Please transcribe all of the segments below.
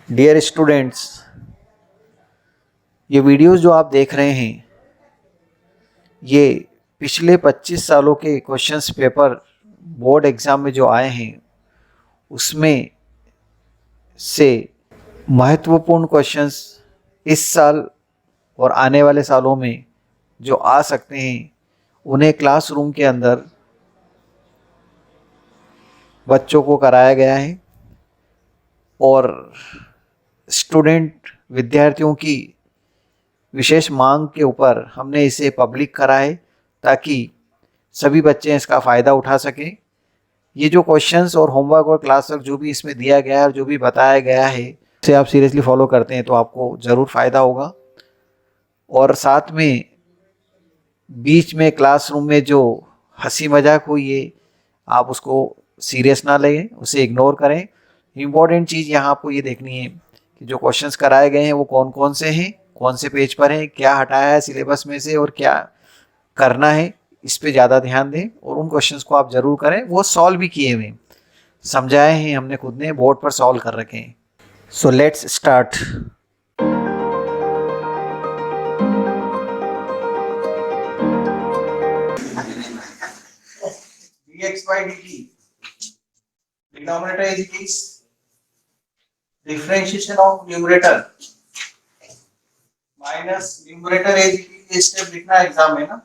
Dear students, ये videos जो आप देख रहे हैं ये पिछले 25 सालों के क्वेश्चंस पेपर बोर्ड एग्ज़ाम में जो आए हैं उसमें से महत्वपूर्ण क्वेश्चंस इस साल और आने वाले सालों में जो आ सकते हैं उन्हें क्लासरूम के अंदर बच्चों को कराया गया है और स्टूडेंट विद्यार्थियों की विशेष मांग के ऊपर हमने इसे पब्लिक करा है ताकि सभी बच्चे इसका फ़ायदा उठा सकें। ये जो क्वेश्चंस और होमवर्क और क्लास वर्क जो भी इसमें दिया गया है और जो भी बताया गया है उसे आप सीरियसली फॉलो करते हैं तो आपको ज़रूर फ़ायदा होगा। और साथ में बीच में क्लासरूम में जो हंसी मजाक हुई है आप उसको सीरियस ना लें, उसे इग्नोर करें। इम्पॉर्टेंट चीज़ यहाँ आपको ये देखनी है कि जो क्वेश्चंस कराए गए हैं वो कौन कौन से हैं, कौन से पेज पर हैं, क्या हटाया है सिलेबस में से और क्या करना है, इस पे ज़्यादा ध्यान दें और उन क्वेश्चंस को आप ज़रूर करें। वो सॉल्व भी किए हुए समझाए हैं हमने, खुद ने बोर्ड पर सॉल्व कर रखे हैं। So let's start. dx by dt denominator as it is, differentiation of numerator minus numerator as it is, ये स्टेप लिखना एग्जाम में ना,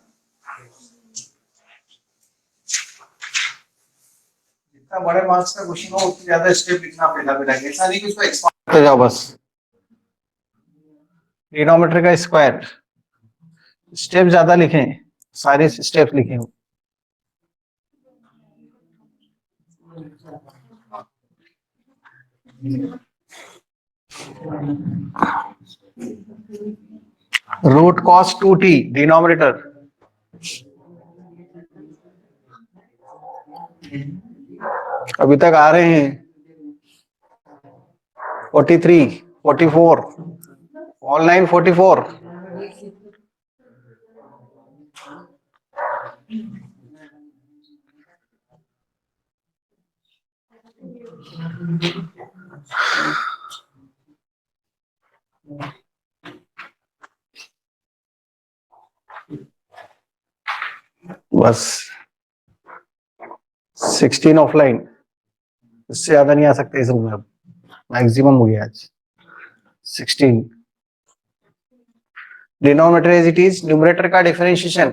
जितना बड़े मार्क्स का क्वेश्चन हो उतनी ज्यादा स्टेप लिखना पहला ऐसा नहीं कि उसको एक्सपांड करते जाओ बस। डिनोमिनेटर का स्क्वायर, स्टेप ज्यादा लिखें, सारे स्टेप्स लिखें। रूट कॉस 2t डिनोमिनेटर, अभी तक आ रहे हैं 43, 44, ऑनलाइन 44। बस 16 ऑफलाइन, इससे ज्यादा नहीं आ सकते इस रूम में, अब मैक्सिमम हो गया आज 16। Denominator as it is, numerator का differentiation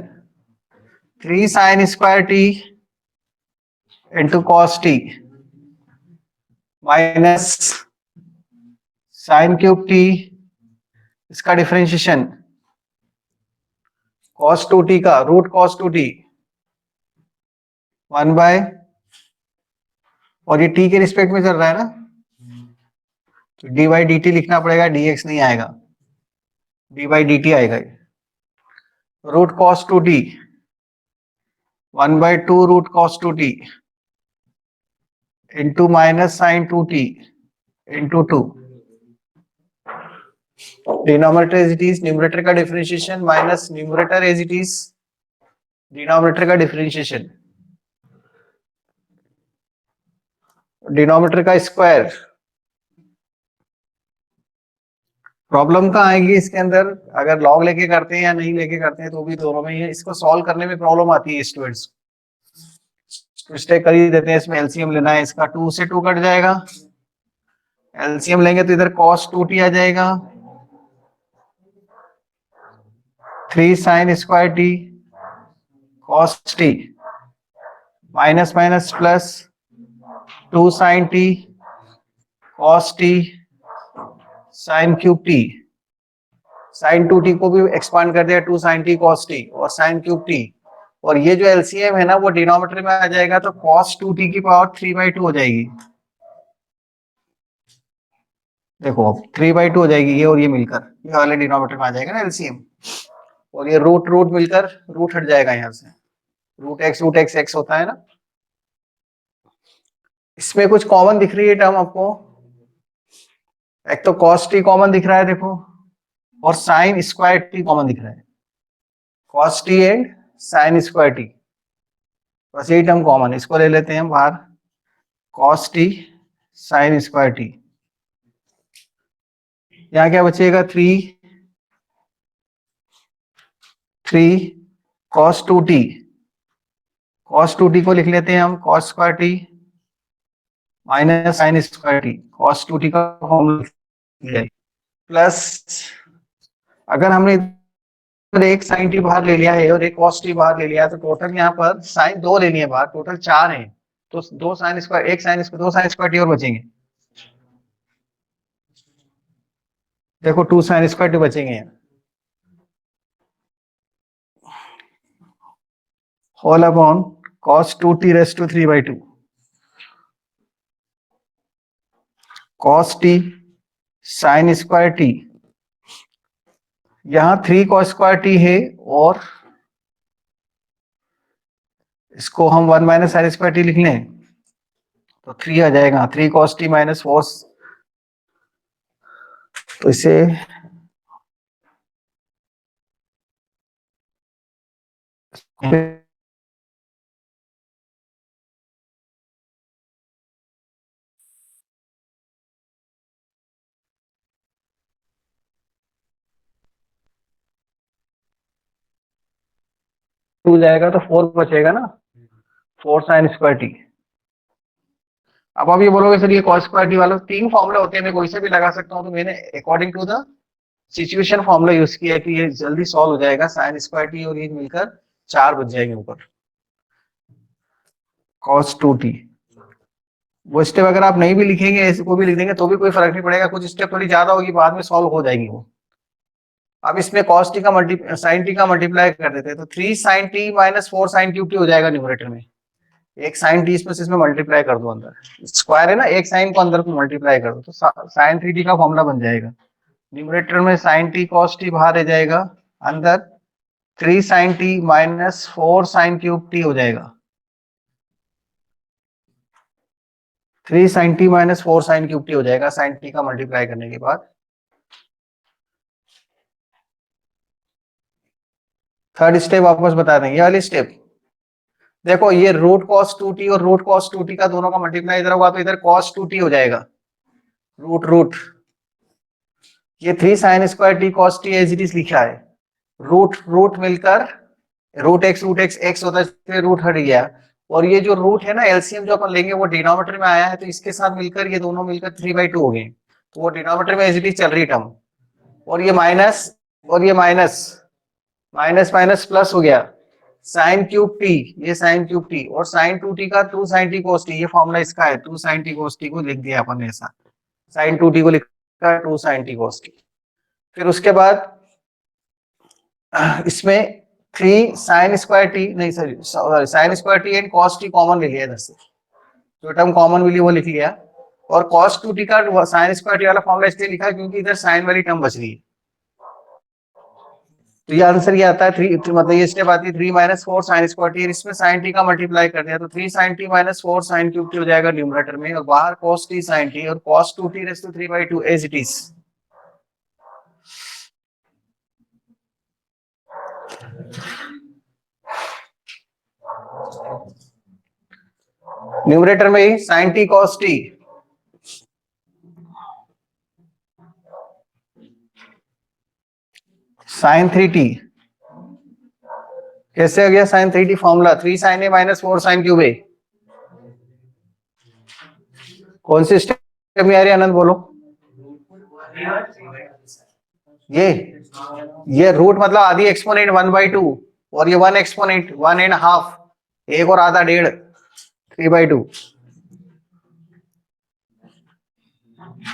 3 sin square T into cos T minus sine cube T, इसका डिफरेंशिएशन cos 2t का रूट cos 2t 1 बाय, और ये t के रिस्पेक्ट में चल रहा है ना तो डी बाई डी टी लिखना पड़ेगा, dx नहीं आएगा, डी बाई डी टी आएगा। Root cos 2t 1 by 2 root cos 2t into minus sine 2t into 2। Denominator as it is, numerator का differentiation minus numerator as it is denominator का differentiation, denominator का square. Problem कहाँ आएगी इसके अंदर, अगर log लेके करते हैं या नहीं लेके करते हैं तो भी दोनों में ही है। इसको सॉल्व करने में प्रॉब्लम आती है स्टूडेंट्स, मिस्टेक कर ही देते हैं। इसमें एलसीएम लेना है, इसका 2 से 2 कट जाएगा, एलसीएम लेंगे तो इधर cos 2t आ जाएगा, 3 sin square T cos t minus minus plus 2 sin t cos t sin cube t, sin 2t को भी एक्सपांड कर दिया 2 sin t cos t और sin क्यूब t, और ये जो एलसीएम है ना वो डिनोमिनेटर में आ जाएगा तो cos 2t की पावर 3/2 हो जाएगी। देखो अब 3/2 हो जाएगी ये और ये मिलकर, ये वाले डिनोमिनेटर में आ जाएगा ना एलसीएम, और ये रूट रूट मिलकर रूट हट जाएगा यहाँ से, रूट एक्स एक्स होता है ना। इसमें कुछ कॉमन दिख रही है टर्म आपको, एक तो cos t कॉमन दिख रहा है देखो, और sin स्क्वायर t कॉमन दिख रहा है, cos t and sin square t, बस यही टर्म कॉमन है, इसको ले लेते हैं हम बाहर, cos t sin square t। यहाँ क्या बचेगा, three cos two T, cos two T को लिख लेते हैं हम cos square t minus sign square t, cos two T का फॉर्मूला प्लस, अगर हमने एक साइन टी बाहर ले लिया है और एक कॉस टी बाहर ले लिया है तो टोटल यहाँ पर साइन दो लेनी है बाहर, टोटल चार है, तो दो साइन स्क्वायर, एक साइन स्क्वायर, दो साइन स्क्वायर टी और बचेंगे। देखो टू साइन स्क्वायर टी बचेंगे, whole upon cos two t raise to 3/2 cos t sine square t, यहां 3 कॉस स्क्वायर टी है और इसको हम 1 माइनस साइन स्क्वायर टी लिख लें तो 3 आ जाएगा, 3 कॉस टी माइनस 4, तो इसे टू जाएगा तो 4 बचेगा ना, 4 साइन स्क्वायर टी। अब आप ये बोलोगे सर ये कॉस स्क्वायर टी वाला तीन फॉर्मूला होते हैं, मैं कोई से भी लगा सकता हूँ, तो मैंने according to the situation formula use किया है कि ये जल्दी सॉल्व हो जाएगा, साइन स्क्वायर टी और ये मिलकर 4 बच जाएंगे ऊपर कॉस टू टी। वो स्टेप अगर आप नहीं भी लिखेंगे, ऐसे को भी लिख देंगे तो भी कोई फर्क नहीं पड़ेगा, कुछ स्टेप थोड़ी ज्यादा होगी, बाद में सॉल्व हो जाएगी वो। अब इसमें कॉस टी का साइन टी का मल्टीप्लाई कर देते हैं तो 3 sine T minus 4 sine cube T हो जाएगा न्यूमरेटर में, एक साइन टी इसमें मल्टीप्लाई कर दो, अंदर स्क्वायर है ना, एक साइन को अंदर को मल्टीप्लाई कर दो तो साइन 3t का फॉर्मूला बन जाएगा, न्यूमरेटर में साइन टी कॉस टी बाहर रह जाएगा, अंदर 3 sine T minus 4 sine cube T हो जाएगा, 3 sine T minus 4 sine cube T हो जाएगा साइन टी का मल्टीप्लाई करने के बाद। थर्ड स्टेप वापस बता देंगे, ये वाली स्टेप देखो, ये रूट कॉस टू टी और रूट कॉस टू टी का दोनों का मल्टीप्लाई इधर होगा तो इधर कॉस टू टी हो जाएगा, रूट रूट, ये 3 sine square t cos t as it is लिखा है, रूट रूट मिलकर रूट एक्स एक्स होता है, रूट हट गया, और ये जो रूट है ना एलसीएम जो अपन लेंगे वो डिनोमिनेटर में आया है तो इसके साथ मिलकर ये दोनों मिलकर 3/2 हो गए, तो वो डिनोमिनेटर में एज इट इज चल रही टर्म, और ये माइनस और ये माइनस माइनस माइनस प्लस हो गया, साइन क्यूब टी, ये साइन क्यूब टी और साइन टू टी का 2 साइन टी कोस टी, ये फॉर्मूला इसका है, 2 साइन टी कोस टी को लिख दिया अपन ने ऐसा, साइन टू टी को लिखा 2 साइन टी कोस टी। फिर उसके बाद इसमें 3 साइन स्क्वायर टी, नहीं sorry sine square T and cos T common ले लिया इधर से, जो टर्म कॉमन मिली वो लिख लिया, और कॉस टू टी का साइन स्क्वायर टी वाला फॉर्मूला इसलिए लिखा है क्योंकि इधर साइन वाली टर्म बच रही है, तो ये आंसर ये आता है 3, मतलब ये स्टेप आती है 3 माइनस 4 साइन स्क्वायर टी, इसमें साइन टी का मल्टीप्लाई कर दिया तो 3 sine T minus 4 sine cube T हो जाएगा न्यूमरेटर में, और बाहर cos टी साइन टी और cos 2t raise to 3/2 as it is. Numerator में ही sine T cos T, sine 3t कैसे आ गया, sine 3t formula 3 sine A minus 4 sine cube A, कौन सी स्टेप में आ रही है आनंद बोलो, ये रूट मतलब आधी एक्सपोनेंट 1/2 और ये 1 एक्सपोनेंट 1.5, एक और आधा 1.5 3/2,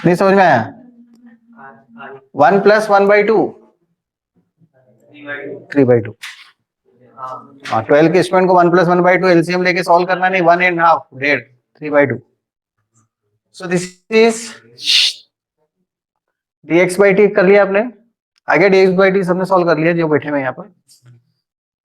नहीं समझ में आया, 1 प्लस 1/2 3/2, हाँ 12 के एक्सपोनेंट को 1 प्लस 1/2 एलसीएम लेके सॉल्व करना, नहीं 1.5 1.5 3/2, सो दिस इज dx/t कर लिया आपने, आगे dx/t सबने सॉल्व कर लिया जो बैठे हुए यहाँ पर।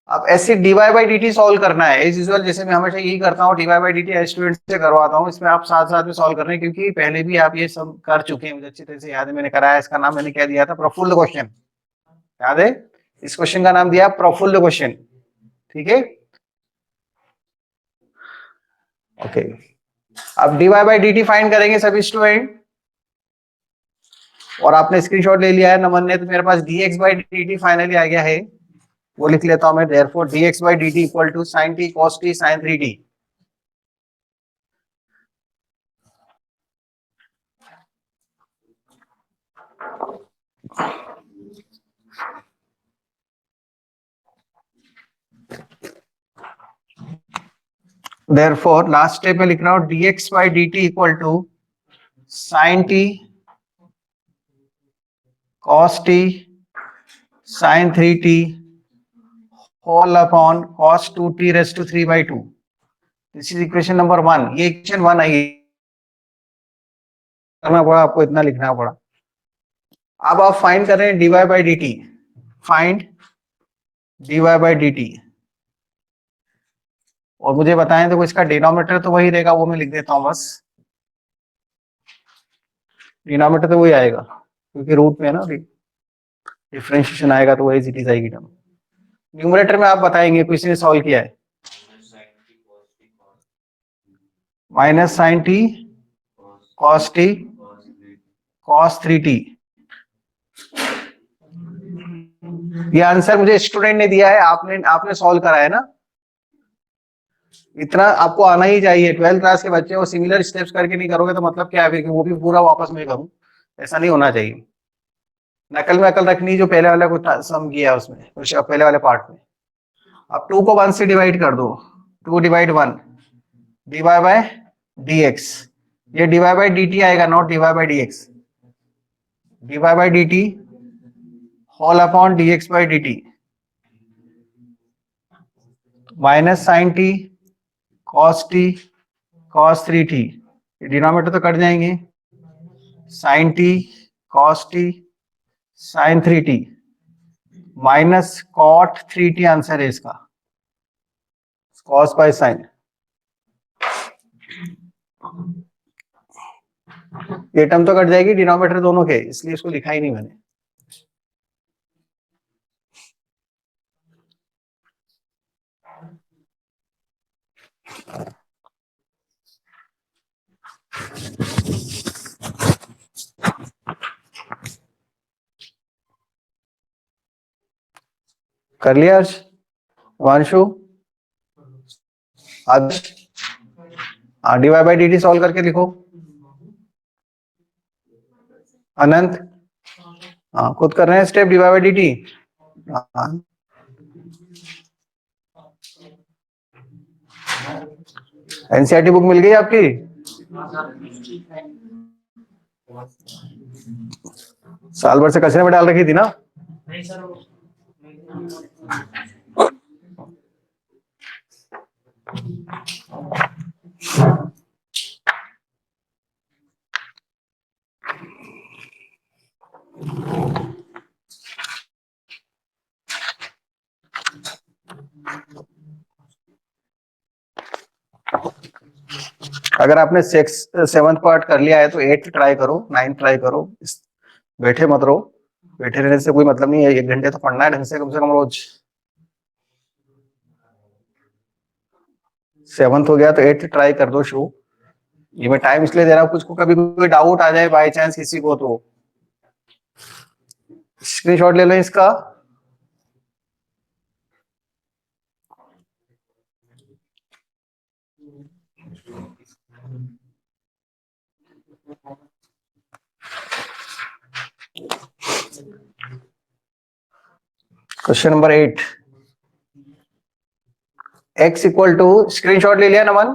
अब ऐसे dy/dt सॉल्व करना है एज यूजुअल, जैसे मैं हमेशा यही करता हूँ, dy/dt स्टूडेंट से करवाता हूँ, इसमें आप साथ साथ में सॉल्व कर रहे हैं क्योंकि पहले भी आप ये सब कर चुके हैं, मुझे अच्छी तरह से याद है, मैंने कराया, इसका नाम मैंने क्या दिया था, प्रफुल्ल क्वेश्चन, याद है, इस क्वेश्चन का नाम दिया प्रफुल्ल क्वेश्चन, ठीक है, ओके। अब dy/dt फाइंड करेंगे सभी स्टूडेंट, और आपने स्क्रीनशॉट ले लिया है नमन ने, तो मेरे पास dx by dt फाइनली आ गया है। वो लिख लेता हूं मैं, therefore dx by dt equal to sin t cos t sin 3t। therefore last step में लिख रहा हूं dx by dt equal to sin t cos t sin 3t whole upon cos 2t raised to 3 by 2। This is equation number 1। ये equation 1 आई करना पड़ा आपको, इतना लिखना पड़ा। अब आप फाइंड कर रहे हैं dy by dt, find dy by dt, और मुझे बताएं तो इसका डिनोमिनेटर तो वही रहेगा, वो मैं लिख देता हूं बस। डिनोमिनेटर तो वही आएगा क्योंकि रूट में है ना, अभी डिफरेंशिएशन आएगा तो वही चीज आएगी। न्यूमरेटर में आप बताएंगे, किसी ने सॉल्व किया है। Minus sine t cos t cos 3t। ये आंसर मुझे स्टूडेंट ने दिया है, आपने सॉल्व करा है ना। इतना आपको आना ही चाहिए। 12th क्लास के बच्चे वो सिमिलर स्टेप्स करके नहीं करोगे तो मतलब क्या है फिर, वो भी पूरा वापस में करूं, ऐसा नहीं होना चाहिए। नकल में अकल रखनी, जो पहले वाला को सम किया उसमें, पहले वाले पार्ट में। अब 2 को 1 से डिवाइड कर दो, 2 डिवाइड 1 dy बाय dx। ये dy बाय dt आएगा, not dy by dx। dy by dt whole upon dx by dt minus sine t cos t cos 3t। Denominator तो कट जाएंगे, sine t cos t sine 3t minus cot 3t answer है इसका, cos by sine. ये term तो cut जाएगी denominator दोनों के, इसलिए इसको लिखा ही नहीं मैंने। कर लिया Arsh, Vanshu, Adarsh? dy by dt solve करके लिखो। अनंत, हाँ खुद कर रहे हैं step dy by dt। NCERT book मिल गई आपकी? साल भर से कचरे में डाल रखी थी ना? अगर आपने 7th पार्ट कर लिया है तो 8th ट्राई करो, 9th ट्राई करो। बैठे मत रहो, बैठे रहने से कोई मतलब नहीं है। 1 घंटे तो पढ़ना है ढंग से, कम से कम रोज। 7th हो गया तो 8th ट्राई कर दो शुरू। ये मैं टाइम इसलिए दे रहा हूँ, कुछ को कभी कोई डाउट आ जाए बाय चांस किसी को, तो स्क्रीनशॉट ले लो इसका। Question number 8, x equal to, screenshot ले लिया Naman?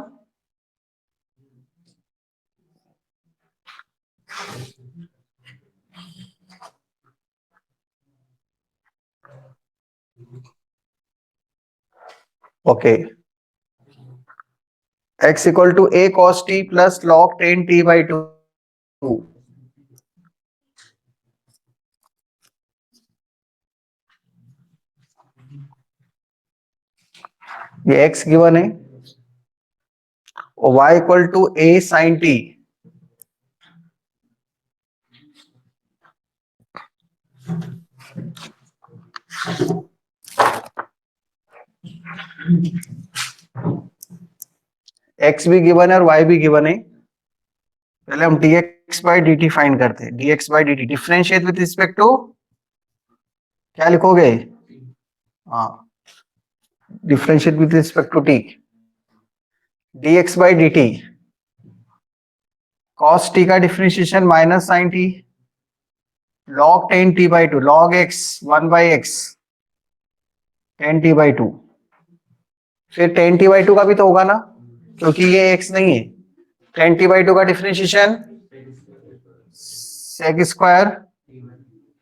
Okay, x equal to a cos t plus log 10t by 2। ये x गिवन है, और y equal to a sin t। x भी गिवन है और y भी गिवन है। पहले हम dx by D T find करते हैं। D X by D T differentiate with respect to, क्या लिखोगे? हाँ, differentiate with respect to T. D X by D T cos T का differentiation minus sine T, log ten T by two, log X one by X, ten T by to. फिर ten T by two का भी तो होगा ना, क्योंकि ये x नहीं है। टेन टी बाई टू का differentiation sec square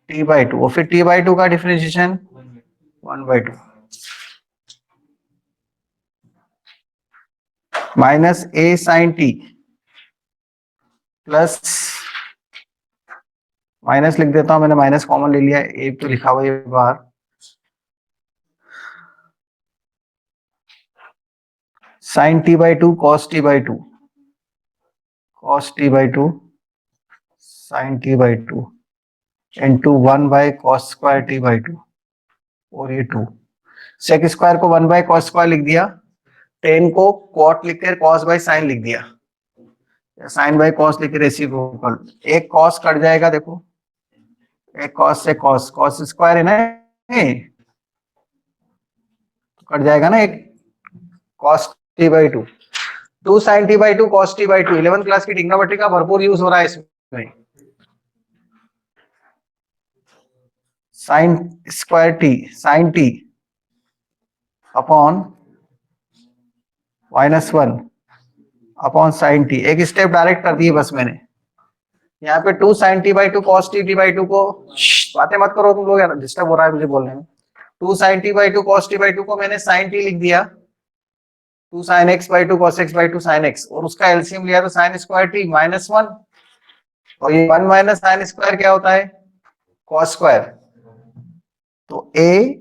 T by two, और फिर टी बाई टू का differentiation one by two minus a sine t plus, minus लिख देता हूं, मैंने माइनस कॉमन ले लिया, ए तो लिखा हुआ है बाहर, sine t by two cos t by two, cos t by two sine t by two into one by cos square T by two, और ये टू। सेक स्क्वायर को वन बाई कॉस स्क्वायर लिख दिया, ten को cot लिख कर cos by sign लिख दिया, साइन बाई कॉस लिख के रेसिप्रोकल, एक कॉस कट जाएगा, देखो एक कॉस से कॉस, कॉस स्क्वायर है ना, कट जाएगा ना एक, cos t by two, two sine t by two cos t by two. 11th class की ट्रिग्नोमेट्री का भरपूर यूज हो रहा है इसमें। Sine square t, sine t upon minus one upon sine t, एक स्टेप डायरेक्ट कर दिए बस मैंने। यहाँ पे two sine t by two cos t by two को, बातें मत करो तुम लोग यार, डिस्टर्ब हो रहा है मुझे बोलने में। Two sine t by two cos t by two को मैंने साइन टी लिख दिया, two sine x by two cos x by two sine x, और उसका एलसीएम लिया तो sine square t minus one, और ये वन माइनस साइन स्क्वायर क्या होता है? कॉस स्क्वायर, तो A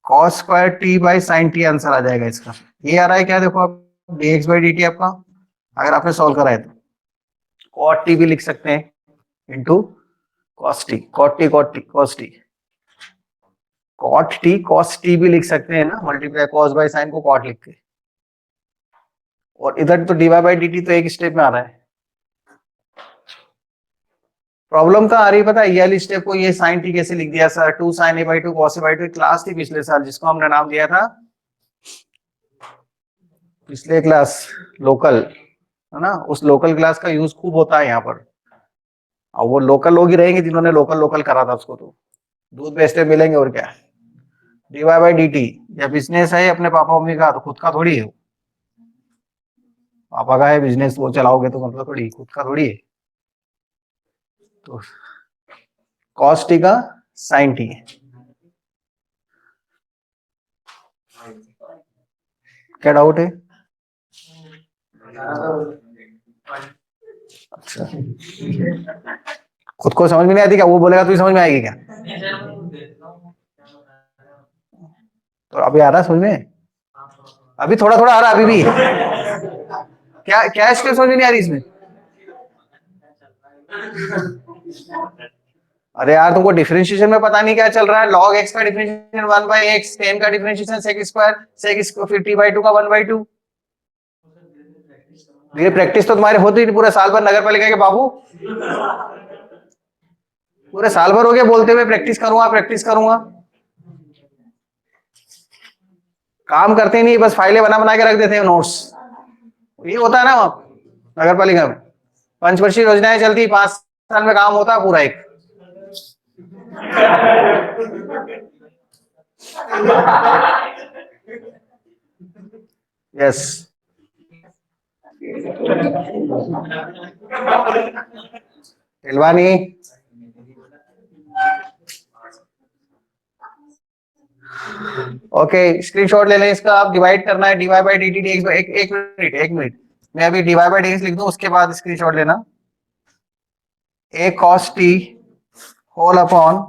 cos square T by sine T answer आ जाएगा इसका। ये आ रहा है क्या, देखो आप, D X by D T आपका, अगर आपने सॉल्व करा है तो कॉट टी भी लिख सकते हैं into cos t, cot t cot t cos t, cot t cos t भी लिख सकते हैं ना, मल्टीप्लाई कॉस बाई साइन को कॉट लिख के, और इधर तो डीवाई बाई डी टी तो एक स्टेप में आ रहा है। प्रॉब्लम कहाँ आ रही है पता है, ये वाली स्टेप को, ये साइन टी कैसे लिख दिया sir, two sine a by two cos a by two, class थी पिछले साल जिसको हमने नाम दिया था पिछले क्लास लोकल, है ना, उस लोकल क्लास का यूज खूब होता है यहाँ पर। और वो लोकल लोग ही रहेंगे जिन्होंने लोकल लोकल करा था उसको, तो दूध बेचते मिलेंगे और क्या। डीवाई बाई डी टी, या बिजनेस है अपने पापा मम्मी का, तो खुद का थोड़ी है, पापा का है बिजनेस, वो चलाओगे तो मतलब थोड़ी, खुद का थोड़ी है। तो कॉस टी का साइन टी, क्या डाउट है? अच्छा, खुद को समझ में नहीं आती क्या, वो बोलेगा तो समझ में आएगी क्या? तो अभी आ रहा समझ में, अभी थोड़ा थोड़ा आ रहा अभी भी, क्या क्या स्टेप समझ में नहीं आ रही इसमें? अरे यार तुमको डिफरेंशिएशन में पता नहीं क्या चल रहा है, log x का डिफरेंशिएशन 1 बाई एक्स, टेन का differentiation sec square, sec square फिर t बाई टू का 1 बाई टू। ये प्रैक्टिस तो तुम्हारे होती थी पूरे साल भर नगर पालिका के बाबू, पूरे साल भर हो गया बोलते हुए प्रैक्टिस करूंगा प्रैक्टिस करूंगा, काम करते नहीं, बस फाइलें बना बना के रख देते हैं नोट्स। ये होता है ना नगर पालिका में, पंचवर्षीय योजनाएं चलती, 5 साल में काम होता है पूरा एक। यस, तिलवानी, ओके स्क्रीनशॉट ले लें इसका, आप डिवाइड करना है dy by D t D x, एक मिनट एक मिनट, मैं अभी डीवाई बाई डी एक्स लिख दूं, उसके बाद स्क्रीनशॉट लेना। ए कॉस टी होल अपॉन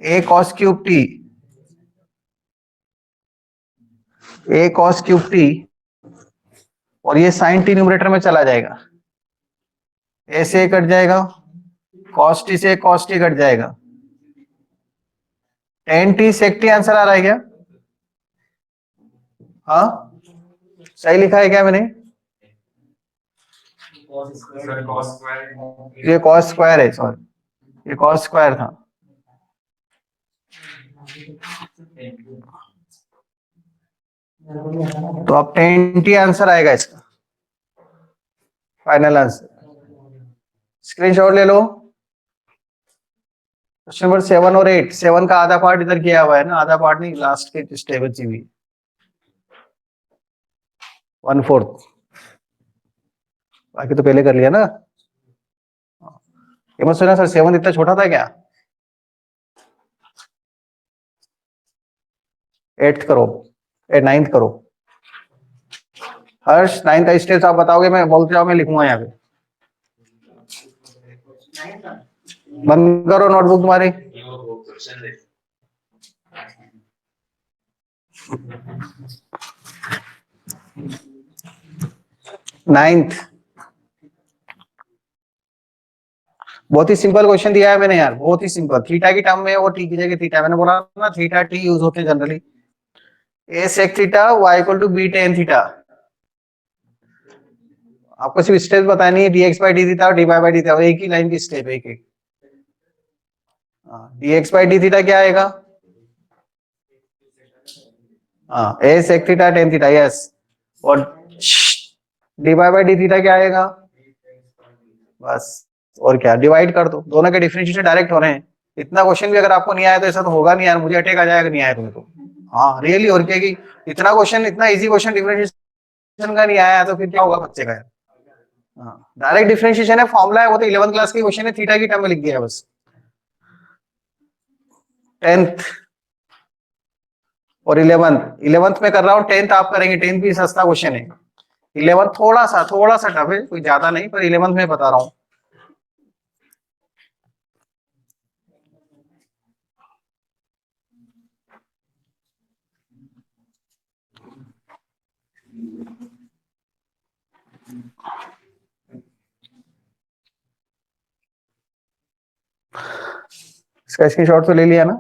ए कॉस क्यूब टी, ए कॉस क्यूब टी, और ये साइन टी न्यूमरेटर में चला जाएगा, ए से कट जाएगा, कॉस टी से कॉस टी कट जाएगा, टेन टी सेक टी आंसर आ रहा है क्या? हाँ सही लिखा है क्या मैंने? ये कॉस स्क्वायर है, सॉरी, ये कॉस स्क्वायर था। तो अब 10t आंसर आएगा इसका, फाइनल आंसर। स्क्रीनशॉट ले लो। क्वेश्चन नंबर 7 और 8, 7 का आधा पार्ट इधर किया हुआ है ना, आधा पार्ट नहीं, लास्ट के स्टेप बची हुई 1/4, बाकी तो पहले कर लिया ना। ये मत सुना सर, 7 इतना छोटा था क्या? 8th करो, 9th करो। हर्ष 9th का स्टेप आप बताओगे, मैं बोलते जाओ, मैं लिखूंगा यहाँ पे। बंद करो नोटबुक तुम्हारी। नाइन्थ, बहुत ही सिंपल क्वेश्चन दिया है मैंने यार, बहुत ही सिंपल। थीटा की टर्म में, और टी की जगह थीटा, मैंने बोला ना थीटा टी यूज होते हैं generally. A sec theta y equal to b tan theta. आपको सिर्फ स्टेप बतानी है, dx बाई डी थीटा और dy बाई डी थीटा, एक ही लाइन की स्टेप, एक एक। dx बाई डी थीटा क्या आएगा? हाँ, A sec theta tan theta, yes. और dy बाई डी थीटा क्या आएगा? बस, और क्या, डिवाइड कर दो, दोनों के डिफरेंशिएशन डायरेक्ट हो रहे हैं। इतना क्वेश्चन भी अगर आपको नहीं आया तो ऐसा तो होगा नहीं यार, मुझे अटैक आ जाएगा नहीं आया तुम्हें तो। हाँ रियली, और क्या कि इतना क्वेश्चन, इतना इजी क्वेश्चन डिफरेंशिएशन का नहीं आया तो फिर क्या होगा बच्चे का यार। हाँ, डायरेक्ट डिफरेंशिएशन है, फॉर्मूला है, वो तो 11th क्लास की क्वेश्चन है, थीटा की टर्म में लिख दिया है बस। 10th और 11th में कर रहा हूँ, 10th आप करेंगे, 10th भी सस्ता क्वेश्चन है। 11th थोड़ा सा टफ है, कोई ज्यादा नहीं, पर 11th में बता रहा हूँ। इसका स्क्रीनशॉट तो ले लिया ना?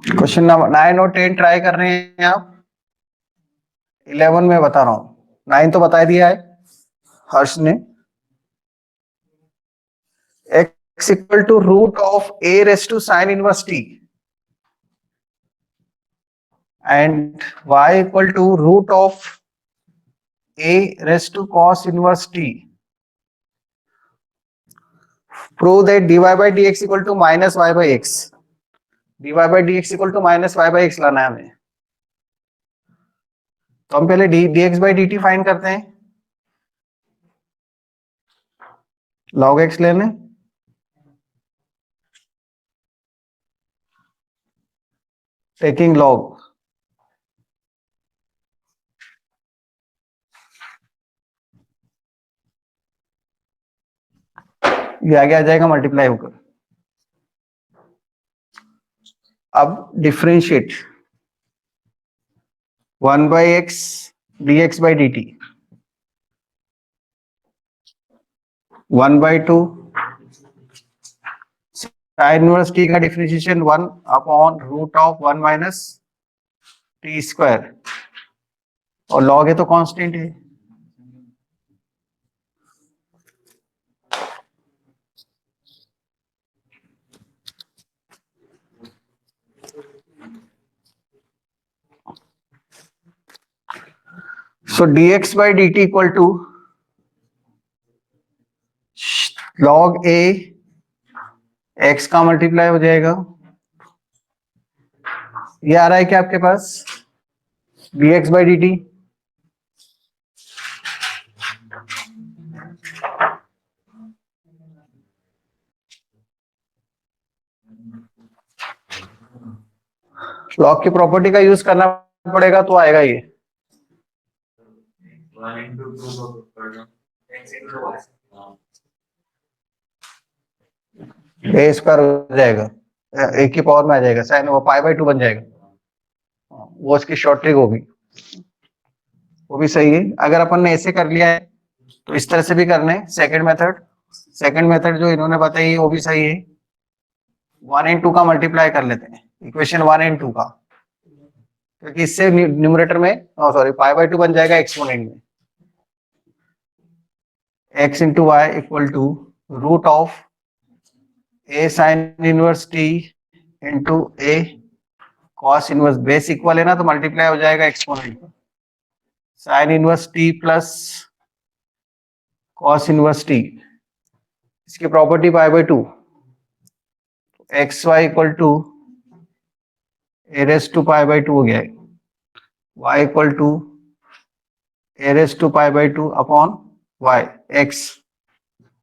क्वेश्चन नंबर 9 और 10 ट्राई कर रहे हैं आप। 11 में बता रहा हूं, 9 तो बता दिया है हर्ष ने। x equal to root of a raise to sine inverse t and y equal to root of a raise to cos inverse t। Prove that dy by dx equal to minus y by x। dy by dx equal to minus y by x लाना है हमें। तो हम पहले dx by dt find करते हैं। log x ले लें, टेकिंग log, ये आगे आ जाएगा मल्टीप्लाई होकर। अब differentiate 1 by x dx by dt, 1 by 2 sine inverse t का differentiation 1 upon root of 1 minus t square, और log है तो कांस्टेंट है। So dx by dt equal to log a x का मल्टीप्लाई हो जाएगा। ये आ रहा है क्या आपके पास? dx by dt log की प्रॉपर्टी का यूज करना पड़ेगा तो आएगा ये। ए स्क्वायर हो जाएगा, एक की पावर में आ जाएगा, साइन वो पाई बाई 2 बन जाएगा। वो इसकी शॉर्ट ट्रिक होगी, वो भी सही है। अगर अपन ने ऐसे कर लिया है तो इस तरह से भी करना है। सेकंड मेथड जो इन्होंने बताई वो भी सही है। 1 and 2 का मल्टीप्लाई कर लेते हैं, इक्वेशन 1 एंड 2 का, क्योंकि इससे न्यूमरेटर में सॉरी पाई बाय 2 बन जाएगा एक्सपोनेंट में, x into Y equal to root of A sine inverse T into A cos inverse, base equal है ना तो मल्टीप्लाई हो जाएगा एक्सपोनेंट का, sine inverse T plus cos inverse T, इसकी property pi by 2, X Y equal to A raise to pi by 2 हो गया है, y equal to A raise to pi by 2 upon y x,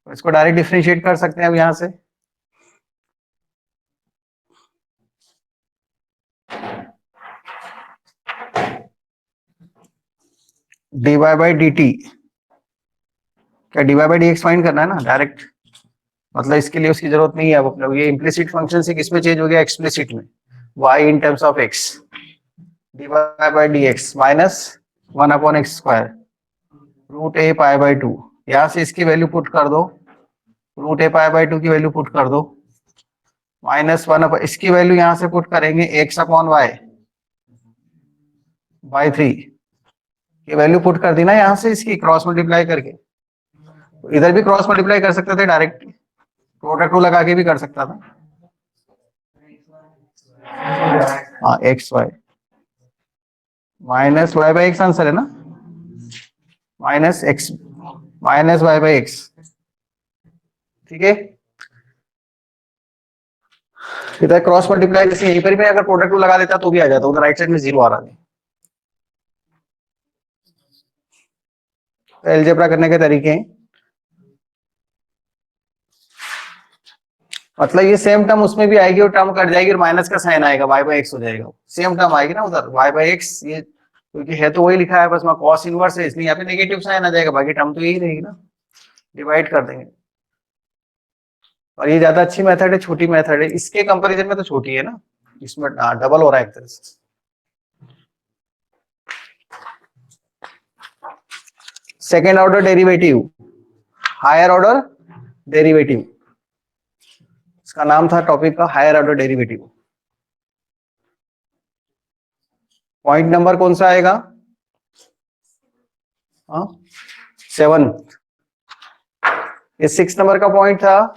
इसको direct differentiate कर सकते हैं अब यहां से, dy बाई डी टी, क्या dy by d x find करना है ना डायरेक्ट, मतलब इसके लिए उसकी जरूरत नहीं है अब अपने, ये इम्प्लिसिट फंक्शन से किसमें चेंज हो गया एक्सप्लिसिट में, y in terms of x, dy by d x minus 1 upon x square root a pi by 2, यहां से इसकी वैल्यू पुट कर दो, रूट ए पाई बाई 2 की वैल्यू पुट कर दो, माइनस 1 इसकी वैल्यू यहां से पुट करेंगे x अपॉन वाई बाई 3, ये वैल्यू पुट कर दी ना यहां से इसकी क्रॉस मल्टीप्लाई करके, इधर भी क्रॉस मल्टीप्लाई कर सकते थे डायरेक्ट, प्रोडक्ट रूल लगा के भी कर सकता था, हाँ x y minus y by x answer है ना, minus x minus y by x, ठीक है, इधर क्रॉस मल्टीप्लाई जैसे यहीं पर भी अगर प्रोडक्ट रूल लगा देता तो भी आ जाता, उधर राइट साइड में 0 आ रहा है। तो एलजेब्रा करने के तरीके हैं, मतलब ये सेम टर्म उसमें भी आएगी और टर्म कट जाएगी और माइनस का साइन आएगा, वाई बाई एक्स हो जाएगा, सेम टर्म आएगी ना उधर वाई बाई एक्स, ये क्योंकि है तो वही लिखा है, बस वहां कॉस इनवर्स है इसलिए यहाँ पे नेगेटिव साइन आ जाएगा, बाकी टर्म तो यही रहेगी ना, डिवाइड कर देंगे। और ये ज्यादा अच्छी मेथड है, छोटी मेथड है, इसके कंपैरिजन में तो छोटी है ना, इसमें डबल हो रहा है एक तरह से। Second order derivative, higher order derivative, इसका नाम था टॉपिक का higher order derivative. Point number कौन सा आएगा, 7, ये 6 नंबर का पॉइंट था,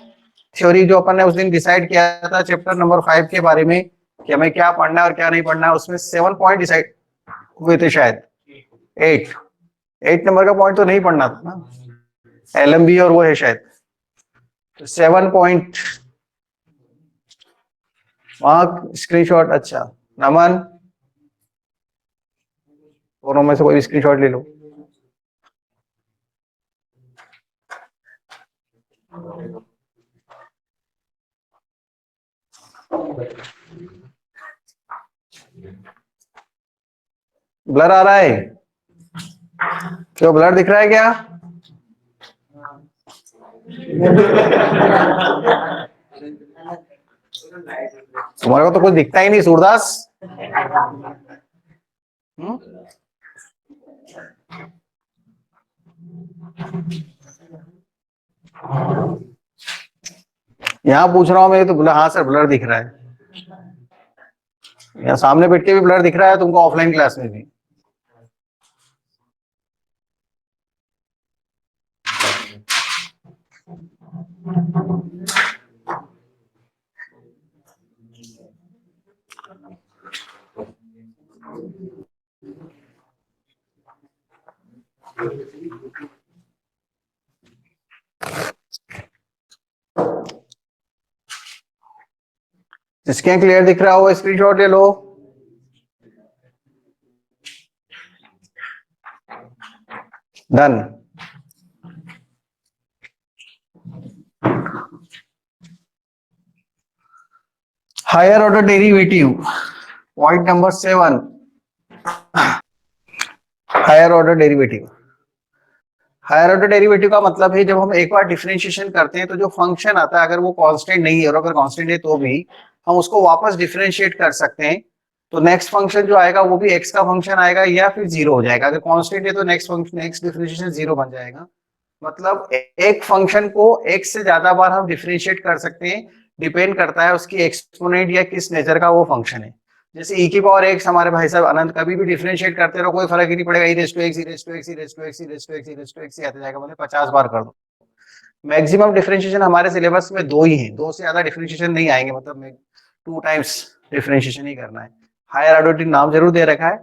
थ्योरी जो अपन ने उस दिन डिसाइड किया था चैप्टर नंबर 5 के बारे में कि हमें क्या पढ़ना है और क्या नहीं पढ़ना है, उसमें 7 पॉइंट डिसाइड हुए थे, शायद 8 नंबर का पॉइंट तो नहीं पढ़ना था ना, एलएमबी और वो है शायद, तो 7 पॉइंट वहां स्क्रीनशॉट, अच्छा नमन दोनों में से कोई स्क्रीनशॉट ले लो, ब्लर आ रहा है, क्यों ब्लर दिख रहा है क्या, तुम्हारे को तो कुछ दिखता ही नहीं सूरदास, यहाँ पूछ रहा हूं मैं तो हाँ सर ब्लर दिख रहा है, यहाँ सामने बैठ के भी ब्लर दिख रहा है तुमको, ऑफलाइन क्लास में भी। जिसके क्लियर दिख रहा हो स्क्रीनशॉट ले लो, done. Higher order derivative, point number 7, higher order derivative. Higher order derivative का मतलब है जब हम एक बार डिफरेंशिएशन करते हैं तो जो फंक्शन आता है अगर वो कांस्टेंट नहीं है और अगर कांस्टेंट है तो भी हम उसको वापस डिफरेंशिएट कर सकते हैं, तो नेक्स्ट फंक्शन जो आएगा वो भी एक्स का फंक्शन आएगा या फिर 0 हो जाएगा, अगर कांस्टेंट है तो नेक्स्ट फंक्शन नेक्स्ट डिफरेंशिएशन 0 बन जाएगा। मतलब एक फंक्शन को एक से ज्यादा बार हम डिफरेंशिएट कर सकते हैं डिपेंड करता है उसकी एक्सपोनेंट या किस नेचर का वो फंक्शन है। जैसे e की पावर x हमारे भाई साहब अनंत, कभी भी डिफरेंशिएट करते रहो कोई फर्क ही नहीं पड़ेगा, e raise to x e raise to x e raise to x e raise to x e raise to x ही आता जाएगा, मतलब 50 बार कर दो। मैक्सिमम डिफरेंशिएशन हमारे सिलेबस में 2 ही हैं, 2 से ज्यादा डिफरेंशिएशन नहीं आएंगे, मतलब 2 टाइम्स डिफरेंशिएशन ही करना है। हायर ऑर्डर नाम जरूर दे रखा है,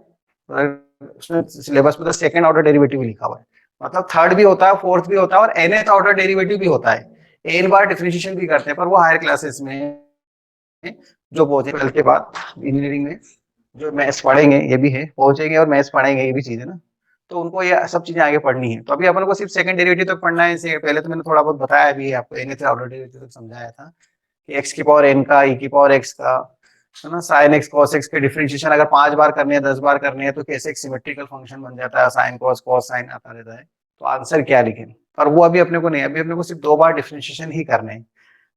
उसमें सिलेबस में तो सेकंड ऑर्डर डेरिवेटिव लिखा हुआ है, मतलब थर्ड भी होता है, फोर्थ भी होता है और nth ऑर्डर डेरिवेटिव भी होता है, n बार डिफरेंशिएशन भी करते हैं, पर वो हायर क्लासेस में जो पहुंचे 12th के बाद इंजीनियरिंग में जो मैथ्स पढ़ेंगे, ये भी है, पहुंचेंगे और मैथ्स पढ़ेंगे, ये भी चीज है ना, तो उनको ये सब चीजें आगे पढ़नी है। तो अभी अपन को सिर्फ सेकंड डेरिवेटिव तक पढ़ना है, इसे पहले तो मैंने थोड़ा बहुत बताया भी है आपको, nth ऑर्डर डेरिवेटिव तक समझाया था कि x की पावर n का, e की पावर x का, है ना, sin x cos x के डिफरेंशिएशन अगर 5 बार करने हैं 10 बार करने हैं तो कैसे एक सिमेट्रिकल फंक्शन बन जाता है, sin cos cos sin आता रहता है, तो आंसर क्या लिखें, पर वो अभी अपने को नहीं, अभी अपने को सिर्फ 2 बार डिफरेंशिएशन ही करने हैं।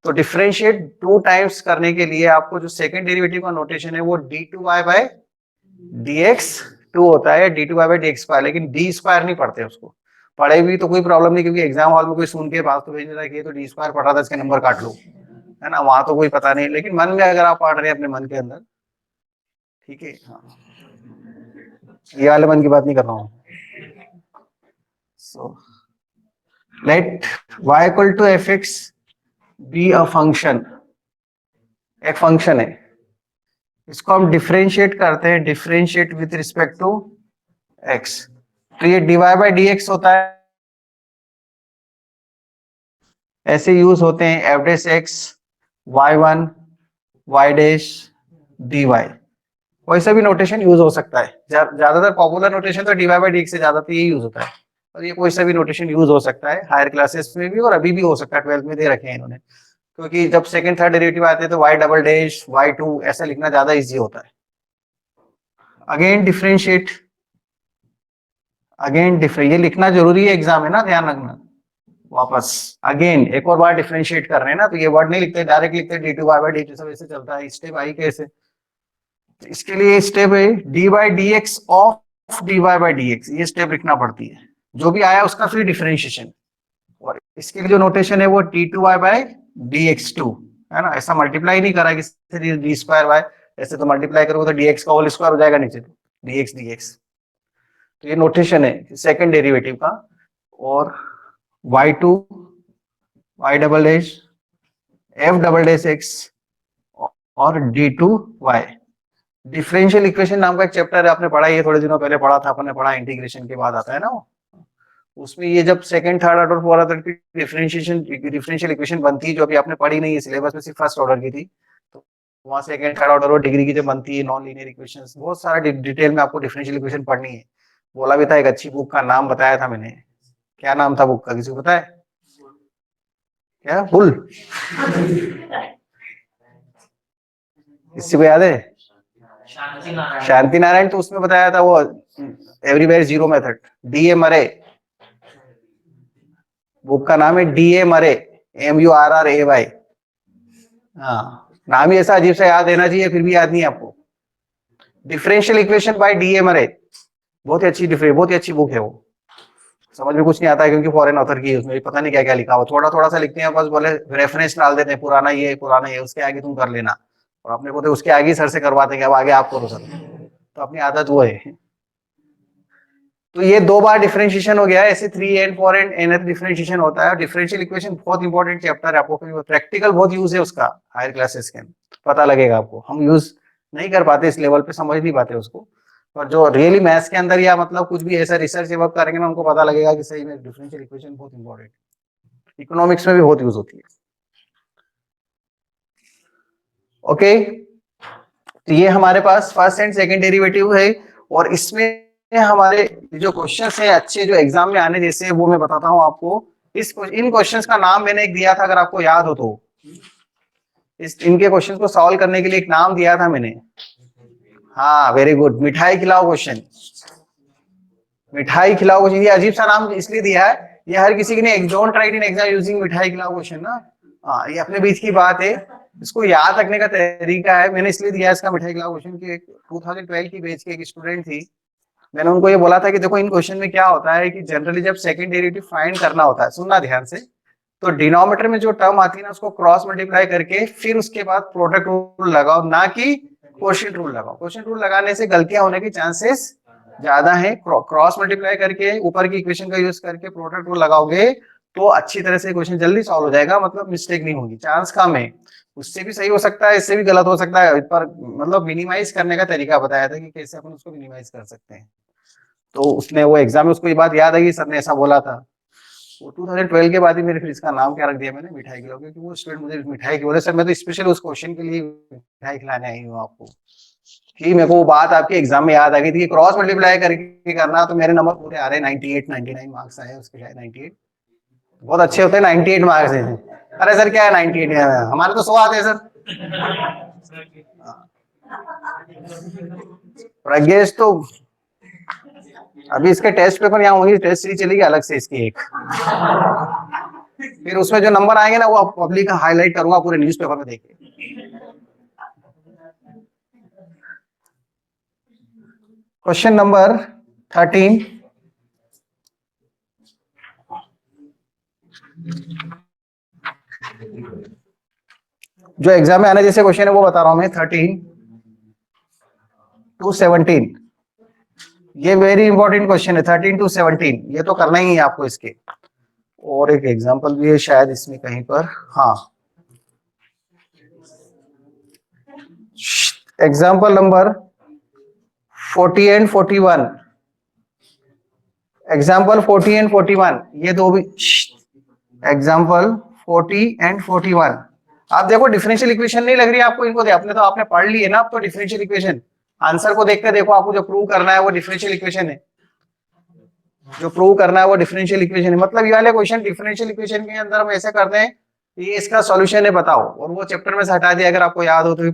तो डिफरेंशिएट 2 टाइम्स करने के लिए आपको जो सेकंड डेरिवेटिव का नोटेशन है वो d2y बाय dx 2 होता है, d2y बाय dx स्क्वायर, लेकिन d स्क्वायर नहीं पढ़ते उसको, पढ़े भी तो कोई प्रॉब्लम नहीं, क्योंकि एग्जाम हॉल में कोई सुन के बात तो भेज रहा है कि ये तो d स्क्वायर पढ़ रहा था इसके नंबर काट लो, है ना, वहां तो कोई पता नहीं, लेकिन मन में अगर आप पढ़ रहे हैं अपने मन के अंदर, ठीक है, हाँ, ये वाले मन की बात नहीं कर रहा हूँ। So let y equal to fx be a function, एक फंक्शन है, इसको हम डिफरेंशिएट करते हैं, differentiate with respect to x, तो ये dy बाय dx होता है, ऐसे यूज होते हैं F dash x y1 y dash dy, वैसा भी नोटेशन यूज हो सकता है, ज्यादातर पॉपुलर नोटेशन तो dy बाय dx से ज्यादा तो यही यूज होता है, और ये कोई सा भी नोटेशन यूज हो सकता है हायर क्लासेस में भी, और अभी भी हो सकता है, 12th में दे रखे हैं इन्होंने, क्योंकि जब सेकंड थर्ड डेरिवेटिव आते हैं तो y डबल डैश y2 ऐसा लिखना ज्यादा इजी होता है। अगेन डिफरेंशिएट, अगेन डिफरेंट, ये लिखना जरूरी है, एग्जाम है ना, ध्यान रखना, वापस अगेन एक और बार डिफरेंशिएट कर रहे हैं ना, तो ये वर्ड नहीं लिखते, डायरेक्ट लिखते d2y बाय dt, सब ऐसे चलता है, स्टेप आई कैसे, तो इसके लिए स्टेप है dy by dx of dy by dx, ये स्टेप लिखना पड़ती है, जो भी आया उसका फिर डिफरेंशिएशन, और इसके लिए जो नोटेशन है वो d2y बाय dx2, है ना, ऐसा मल्टीप्लाई नहीं करा कि d स्क्वायर बाय, ऐसे तो मल्टीप्लाई करोगे तो dx का होल स्क्वायर हो जाएगा नीचे, dx dx, तो ये नोटेशन है सेकंड डेरिवेटिव का, और y2 y double dash f double dash x और d2y, डिफरेंशियल इक्वेशन नाम का एक चैप्टर है, आपने पढ़ा, ये थोड़े दिनों पहले पढ़ा था, आपने पढ़ा इंटीग्रेशन के बाद आता है ना वो, उसमें ये जब second third order fourth order की डिफरेंशियल इक्वेशन बनती है, जो अभी आपने पढ़ी नहीं है सिलेबस में, सिर्फ फर्स्ट ऑर्डर की थी, तो वहां सेकंड थर्ड ऑर्डर और डिग्री की जो बनती है नॉन लीनियर इक्वेशंस, बहुत सारा डिटेल में आपको डिफरेंशियल इक्वेशन पढ़नी है, बोला भी था, एक अच्छी बुक का नाम बताया था मैंने, क्या नाम था बुक का, किसी को पता है क्या, बुल, किसी को याद है, शांति नारायण, तो उसमें बताया था वो एवरीवेयर जीरो मेथड, डीए मरे, बुक का नाम है डीए मरे, MURRAY, हाँ, नाम ही ऐसा अजीब सा याद देना चाहिए, फिर भी याद नहीं आपको, डिफरेंशियल इक्वेशन बाय डीए मरे, बहुत ही अच्छी बुक है वो, समझ में कुछ नहीं आता है क्योंकि फॉरेन ऑथर की है, उसमें पता नहीं क्या क्या लिखा हुआ, थोड़ा थोड़ा सा लिखते हैं बस, बोले रेफरेंस डाल देते हैं, पुराना ये उसके आगे तुम कर लेना, और अपने को तो उसके आगे ही सर से करवाते हैं, अब आगे आप करो सर, तो अपनी आदत वो है। तो ये 2 बार डिफरेंशिएशन हो गया है, ऐसे 3n 4n nth डिफरेंशिएशन होता है, डिफरेंशियल इक्वेशन बहुत इंपॉर्टेंट चैप्टर है, आपको प्रैक्टिकल बहुत यूज है उसका हायर क्लासेस के, पता लगेगा आपको, हम यूज नहीं कर पाते इस लेवल पे, समझ नहीं पाते उसको, और जो रियली मैथ्स के अंदर या मतलब कुछ भी ऐसा रिसर्च वर्क करेंगे ना, उनको पता लगेगा कि सही में डिफरेंशियल इक्वेशन बहुत इंपॉर्टेंट, इकोनॉमिक्स में भी बहुत यूज होती है। ओके, तो ये हमारे पास फर्स्ट एंड सेकंड डेरिवेटिव है, और इसमें हमारे जो क्वेश्चंस है अच्छे जो एग्जाम में आने जैसे, वो मैं बताता हूँ आपको, इन क्वेश्चंस का नाम मैंने एक दिया था, अगर आपको याद हो तो, इनके क्वेश्चंस को सॉल्व करने के लिए एक नाम दिया था मैंने, हाँ वेरी गुड, मिठाई खिलाओ क्वेश्चन, मिठाई खिलाओ क्वेश्चन, ये अजीब सा नाम इसलिए दिया है, ये हर किसी की नहीं, don't write in exam using मिठाई खिलाओ क्वेश्चन ना, हाँ ये अपने बीच की बात है, इसको याद रखने का तरीका है, मैंने इसलिए दिया इसका मिठाई खिलाओ क्वेश्चन की, 2012 की बैच की एक स्टूडेंट थी, मैंने उनको ये बोला था कि देखो इन क्वेश्चन में क्या होता है कि जनरली जब सेकंड डेरिवेटिव फाइंड करना होता है, सुनना ध्यान से, तो डिनोमिनेटर में जो टर्म आती है ना उसको क्रॉस मल्टीप्लाई करके फिर उसके बाद प्रोडक्ट रूल लगाओ, ना कि क्वोशिएंट रूल लगाओ। क्वोशिएंट रूल लगाने से गलतियां होने के चांसेस ज्यादा है। क्रॉस मल्टीप्लाई करके ऊपर की इक्वेशन का यूज करके प्रोडक्ट रूल लगाओगे तो अच्छी तरह से क्वेश्चन जल्दी सॉल्व हो जाएगा, मतलब मिस्टेक नहीं होगी, चांस कम है। उससे भी सही हो सकता है, इससे भी गलत हो सकता है, पर मतलब मिनिमाइज करने का तरीका बताया था कि कैसे अपन उसको मिनिमाइज कर सकते हैं। तो उसने वो एग्जाम में उसको ये बात याद आई, सर ने ऐसा बोला था। वो 2012 के बाद ही मेरे फिर इसका नाम क्या रख दिया मैंने, मिठाई खिलाओ, क्योंकि वो स्टूडेंट मुझे मिठाई की बोले सर मैं तो स्पेशल उस क्वेश्चन के लिए मिठाई खिलाने आई हूँ आपको, कि मेरे को वो बात आपके एग्जाम में याद आ गई थी कि क्रॉस मल्टीप्लाई करके करना, तो मेरे नंबर पूरे आ रहे 98 99 मार्क्स आए उसके, शायद 98 बहुत अच्छे होते हैं, 98 मार्क्स है। अरे सर क्या है 98 है, हमारे तो 100 आते हैं सर। प्रज्ञेश तो अभी इसके टेस्ट पेपर यहाँ होंगे, टेस्ट सीरीज चलेगी अलग से इसकी एक, फिर उसमें जो नंबर आएंगे ना वो पब्लिक हाईलाइट करूंगा पूरे न्यूज़पेपर में देखे। क्वेश्चन नंबर 13, जो एग्जाम में आने जैसे क्वेश्चन है वो बता रहा हूं मैं। 13 to 17, ये वेरी इंपॉर्टेंट क्वेश्चन है। 13 to 17 ये तो करना ही है आपको इसके। और एक एग्जांपल भी है शायद इसमें कहीं पर, हाँ example number 40 and 41, example 40 and 41, ये दो भी एग्जांपल 40 एंड 41। आप देखो डिफरेंशियल इक्वेशन नहीं लग रही आपको, इनको अपने तो आपने पढ़ ली है ना, आप तो डिफरेंशियल इक्वेशन आंसर को देखकर देखो, आपको जो प्रूव करना है वो डिफरेंशियल इक्वेशन है, जो प्रूव करना है वो डिफरेंशियल इक्वेशन है। मतलब ये वाले क्वेश्चन डिफरेंशियल इक्वेशन के अंदर हम ऐसे करते हैं, ये इसका सॉल्यूशन है बताओ, और वो चैप्टर में से हटा दिया, अगर आपको याद हो तो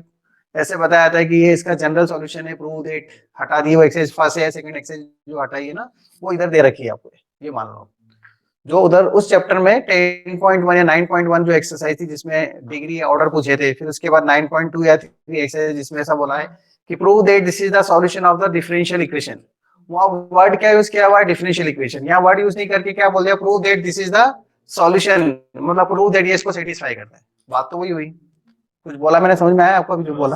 ऐसे बताया था कि ये इसका जनरल सॉल्यूशन है, प्रूव दैट, हटा दिए वो एक्सरसाइज फर्स्ट है, सेकंड एक्सरसाइज जो हटाई है ना वो इधर दे रखी है आपको, ये मान लो। जो उधर उस चैप्टर में 10.1 या 9.1 जो एक्सरसाइज थी जिसमें डिग्री ऑर्डर पूछे थे, फिर उसके बाद 9.2 या 3 एक्सरसाइज जिसमें ऐसा बोला है कि prove that this is the solution of the differential equation. वहां वर्ड क्या यूज किया हुआ है, डिफरेंशियल इक्वेशन। यहाँ वर्ड यूज नहीं करके क्या बोल दिया, prove that this is the solution, मतलब प्रूव दैट ये इसको सेटिस्फाई करता है। बात तो वही हुई। कुछ बोला मैंने, समझ में आया आपको अभी जो बोला?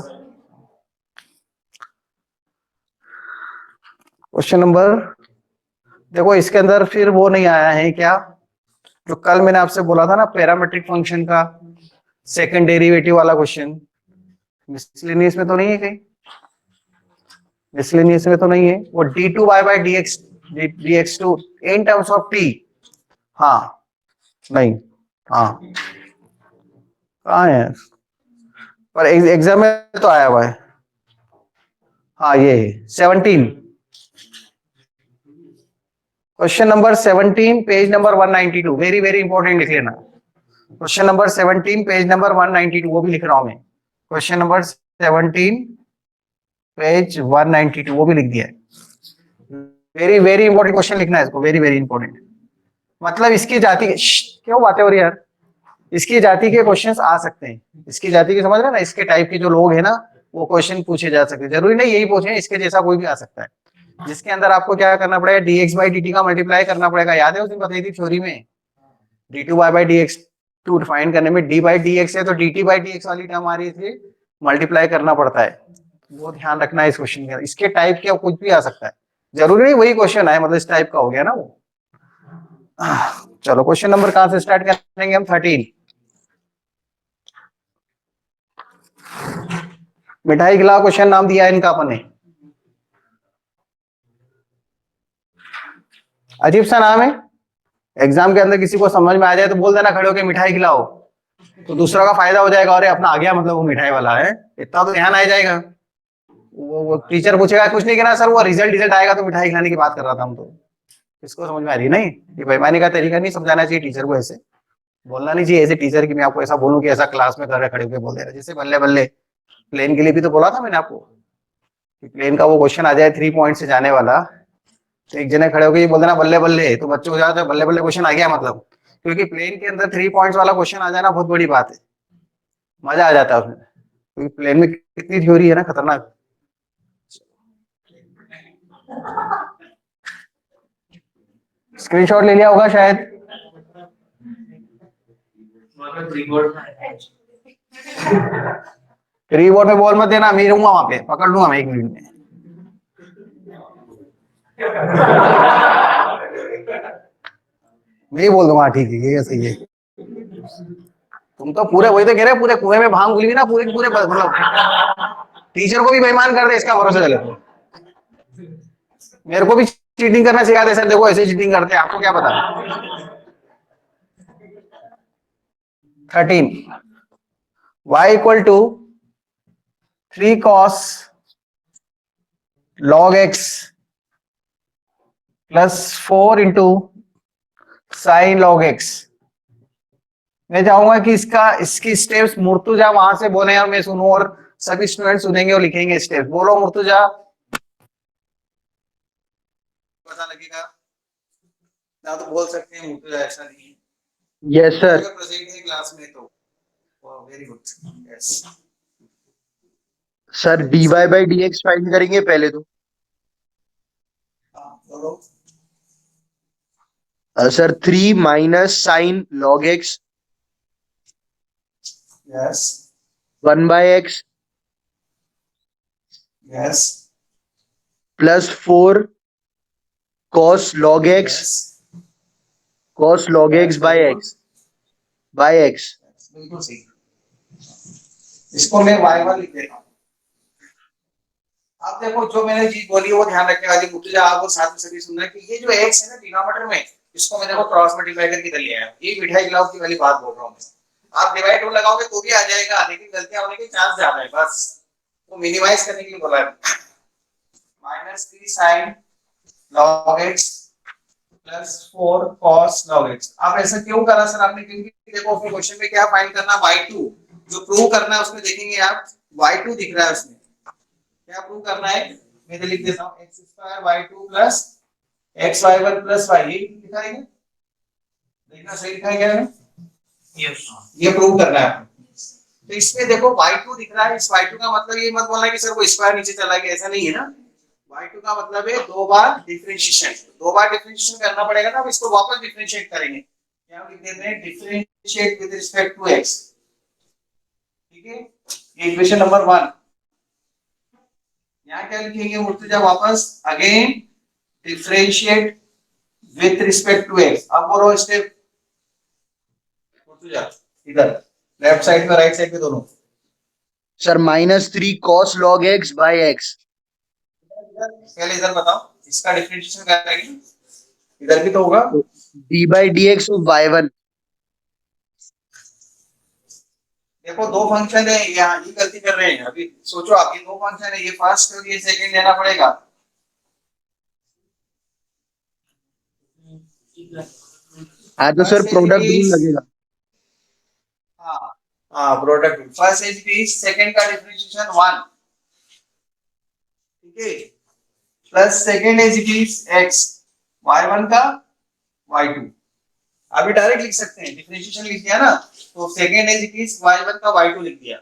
क्वेश्चन नंबर देखो, इसके अंदर फिर वो नहीं आया है क्या, जो कल मैंने आपसे बोला था ना पैरामेट्रिक फंक्शन का सेकंड डेरिवेटिव वाला क्वेश्चन। मिसलेनियस में तो नहीं है कहीं, मिसलेनियस में तो नहीं है वो d2y/dx two in terms of t। हाँ नहीं, हाँ कहाँ है, पर एग्जाम में तो आया हुआ है। हाँ ये 17, question number 17 page number 192, very very important लिख लेना। क्वेश्चन नंबर 17 पेज नंबर 192, वो भी लिख रहा हूं मैं। क्वेश्चन नंबर 17 पेज 192 वो भी लिख दिया है। वेरी वेरी इंपॉर्टेंट क्वेश्चन लिखना है इसको, वेरी वेरी इंपॉर्टेंट। मतलब इसकी जाति के क्यों बातें हो रही यार, इसकी जाति के क्वेश्चंस आ सकते हैं, इसकी जाति के समझ रहे ना, इसके टाइप के जो लोग हैं ना वो क्वेश्चन पूछे जा सकते हैं, जरूरी नहीं यही पूछे, इसके जैसा कोई भी आ सकता है, जिसके अंदर आपको क्या करना पड़ेगा, dx/dt का मल्टीप्लाई करना पड़ेगा। याद है उस दिन बताई थी थ्योरी में, d2y/dx टू डिफाइन करने में d/dx है तो dt/dx वाली टर्म आ रही थी, मल्टीप्लाई करना पड़ता है। वो ध्यान रखना है इस क्वेश्चन का, इसके टाइप के कुछ भी आ सकता है, जरूरी नहीं वही क्वेश्चन आए, मतलब इस टाइप का हो गया ना वो। चलो क्वेश्चन नंबर कहां से स्टार्ट करेंगे हम, 13। मिठाई खिलाओ क्वेश्चन नाम दिया है इनका अपन ने, अजीब सा नाम है। एग्जाम के अंदर किसी को समझ में आ जाए तो बोल देना खड़े होकर मिठाई खिलाओ, तो दूसरा का फायदा हो जाएगा, और अपना आ गया मतलब वो मिठाई वाला है, इतना तो ध्यान आ जाएगा। वो टीचर पूछेगा कुछ नहीं कहना, सर वो रिजल्ट रिजल्ट आएगा तो मिठाई खिलाने की बात कर रहा था हम तो। इसको समझ में आ रही नहीं, ये बेईमानी का तरीका नहीं, समझाना चाहिए टीचर को, ऐसे बोलना नहीं चाहिए ऐसे टीचर की मैं आपको ऐसा बोलूं कि ऐसा क्लास में कर खड़े होकर बोल दे रहा, जैसे बल्ले बल्ले प्लेन के लिए भी तो बोला था मैंने आपको कि प्लेन का वो क्वेश्चन आ जाए 3 पॉइंट से जाने वाला, तो एक जने खड़े होकर ये बोल देना बल्ले बल्ले, तो बच्चों को जाता है बल्ले बल्ले क्वेश्चन आ गया मतलब, क्योंकि प्लेन के अंदर 3 पॉइंट्स वाला क्वेश्चन आ जाना बहुत बड़ी बात है, मजा आ जाता है उसमें, क्योंकि प्लेन में कितनी थ्योरी है ना खतरनाक। स्क्रीनशॉट ले लिया होगा शायद, रीबोर्ड में बॉल मत देना, मैं रहूंगा वहां पे, पकड़ लूंगा मैं 1 मिनट में। मैं ही बोल दूंगा ठीक है ये सही है। तुम तो पूरे वही तो कह रहे पूरे कुएं में भांग घुली ना, पूरे पूरे मतलब टीचर को भी बेईमान कर दे इसका भरोसा चले। मेरे को भी चीटिंग करना सिखाते सर, देखो ऐसे चीटिंग करते हैं, आपको क्या पता। 13 y equal to 3 cos log x plus 4 into sine log x। मैं चाहूंगा कि इसकी स्टेप्स मुर्तुजा वहां से बोले और मैं सुनूं और सभी स्टूडेंट सुनेंगे और लिखेंगे स्टेप्स। बोलो मुर्तुजा, पता लगेगा ना तो बोल सकते हैं मुर्तुजा, ऐसा नहीं है। Yes sir. अगर प्रेजेंट है क्लास में तो very good. Yes sir dy by dx find करेंगे पहले तो। बोलो। Sir 3 minus sine log x yes 1 by x yes plus 4 cos log x by x बिल्कुल सही। इसको मैं y1 लिख देता हूँ। आप देखो जो मैंने चीज बोली वो ध्यान रखने वाली मुर्तुजा, आप और साथ में सभी सुनना कि ये जो x है ना डिनोमिनेटर में, इसको मैं देखो क्रॉस मल्टीप्लाई करके इधर ले आया। ये मिठाई गिलाओ की वाली बात बोल रहा हूँ। आप डिवाइड टू लगाओगे तो भी आ जाएगा, लेकिन गलतियां होने के चांस ज्यादा है, बस वो मिनिमाइज करने के लिए बोला है। -3 sin log x plus 4 cos log x। आप ऐसा क्यों करा सर आपने? क्योंकि देखो अपने क्वेश्चन में क्या फाइंड करना, y2 जो प्रूव करना है उसमें देखेंगे आप y2 दिख रहा है उसमें। क्या प्रूव करना है? मैं तो लिख देता हूं x² y2 plus xy1 plus y। ये लिखा है क्या? देखना सही लिखा है क्या है? यस। ये प्रूव करना है आपको। तो इसमें देखो y2 दिख रहा है, इस y2 का मतलब ये मत बोलना कि सर वो स्क्वायर नीचे चला गया, ऐसा नहीं है ना। y2 का मतलब है 2 बार डिफरेंशिएशन, 2 बार डिफरेंशिएशन करना पड़ेगा ना, अब इसको वापस डिफरेंशिएट करेंगे। क्या लिख देते हैं? Differentiate with respect to x। ठीक है, ये इक्वेशन नंबर 1। यहाँ क्या लिखेंगे मुर्तुजा? वापस again differentiate with respect to x। अब बोलो स्टेप मुर्तुजा, इधर लेफ्ट साइड में राइट साइड में दोनों। Sir -3 cos log x by x। पहले इधर बताओ, इसका डिफरेंशिएशन करेंगे, इधर भी तो होगा। d by dx of y1। देखो दो फंक्शन है, यहाँ ये गलती कर रहे हैं। अभी सोचो आप, ये दो फंक्शन है, ये फर्स्ट और ये सेकंड लेना पड़ेगा। हाँ तो सर प्रोडक्ट रूल लगेगा। हाँ हाँ, product rule. First as it is, second का डिफरेंशिएशन 1, ठीक है, plus second as it is x, y1 का y2। अभी डायरेक्ट लिख सकते हैं, डिफरेंशिएशन लिख दिया ना, तो second as it is y1 का y2 लिख दिया,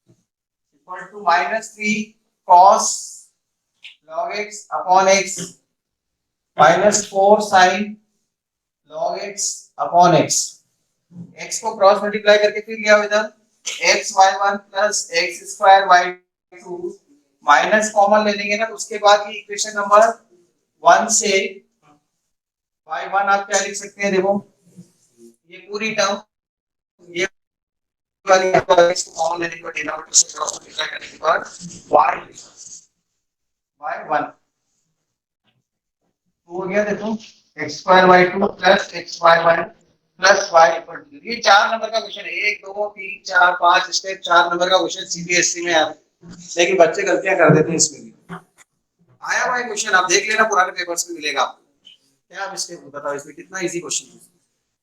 equal to -3 cos log x upon x minus 4 sin log x upon x। x को क्रॉस मल्टीप्लाई करके फिर लिया इधर xy1 plus x² y2 minus common ले लेंगे ना, तो उसके बाद ये इक्वेशन नंबर 1 से y1 आप क्या लिख सकते हैं? देखो ये पूरी टर्म, ये वाली x को कॉमन लेने के बाद डिनोमिनेटर से क्रॉस मल्टीप्लाई करने के बाद y1 तो हो गया। देखो x² y2 plus xy1 plus y equal to, ये 4 नंबर का क्वेश्चन है। 1 2 3 4 5 स्टेप 4 नंबर का क्वेश्चन सीबीएसई में आता है, लेकिन बच्चे गलतियां कर देते हैं इसमें भी। आया हुआ क्वेश्चन, आप देख लेना, पुराने पेपर्स में मिलेगा आपको। क्या मिस्टेक बताओ इसमें, कितना इजी क्वेश्चन है।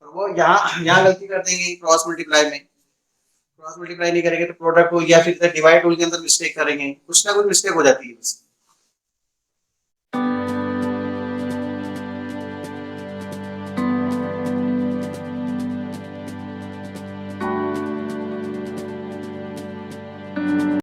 और वो यहाँ गलती कर देंगे क्रॉस मल्टीप्लाई में, क्रॉस मल्टीप्लाई नहीं करेंगे तो प्रोडक्ट टूल या फिर डिवाइड टूल के अंदर मिस्टेक करेंगे, कुछ ना कुछ मिस्टेक हो जाती है बस।